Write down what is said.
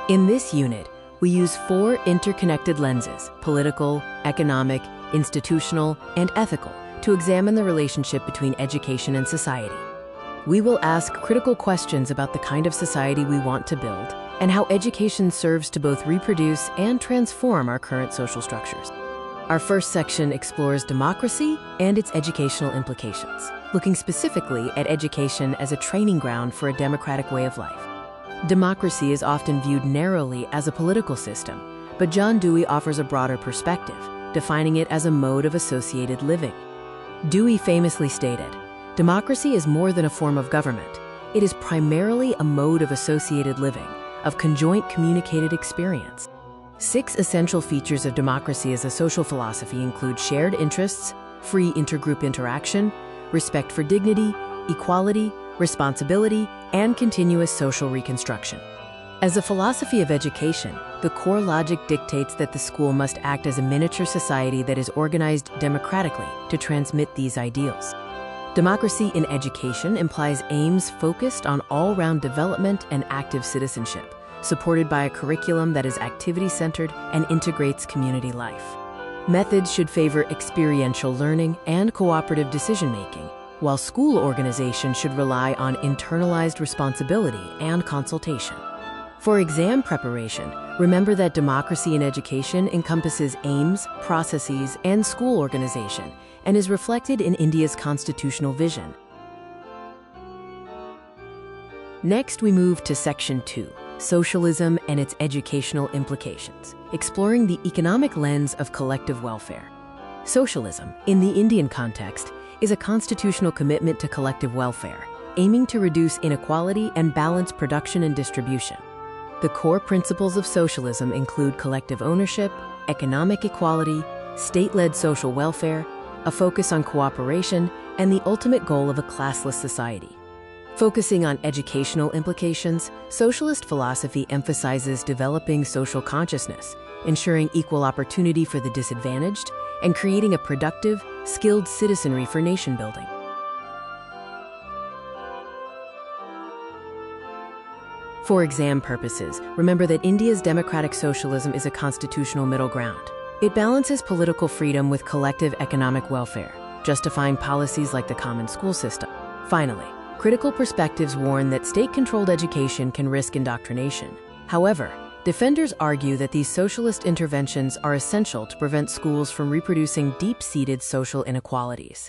In this unit, we use 4 interconnected lenses: political, economic, institutional, and ethical, to examine the relationship between education and society. We will ask critical questions about the kind of society we want to build and how education serves to both reproduce and transform our current social structures. Our first section explores democracy and its educational implications, looking specifically at education as a training ground for a democratic way of life. Democracy is often viewed narrowly as a political system, but John Dewey offers a broader perspective, defining it as a mode of associated living. Dewey famously stated, "Democracy is more than a form of government. It is primarily a mode of associated living, of conjoint communicated experience." 6 essential features of democracy as a social philosophy include shared interests, free intergroup interaction, respect for dignity, equality, responsibility, and continuous social reconstruction. As a philosophy of education, the core logic dictates that the school must act as a miniature society that is organized democratically to transmit these ideals. Democracy in education implies aims focused on all-round development and active citizenship, supported by a curriculum that is activity-centered and integrates community life. Methods should favor experiential learning and cooperative decision-making, while school organization should rely on internalized responsibility and consultation. For exam preparation, remember that democracy in education encompasses aims, processes, and school organization, and is reflected in India's constitutional vision. Next, we move to Section 2, Socialism and its Educational Implications, exploring the economic lens of collective welfare. Socialism, in the Indian context, is a constitutional commitment to collective welfare, aiming to reduce inequality and balance production and distribution. The core principles of socialism include collective ownership, economic equality, state-led social welfare, a focus on cooperation, and the ultimate goal of a classless society. Focusing on educational implications, socialist philosophy emphasizes developing social consciousness, ensuring equal opportunity for the disadvantaged, and creating a productive, skilled citizenry for nation building. For exam purposes, remember that India's democratic socialism is a constitutional middle ground. It balances political freedom with collective economic welfare, justifying policies like the common school system. Finally, critical perspectives warn that state-controlled education can risk indoctrination. However, defenders argue that these socialist interventions are essential to prevent schools from reproducing deep-seated social inequalities.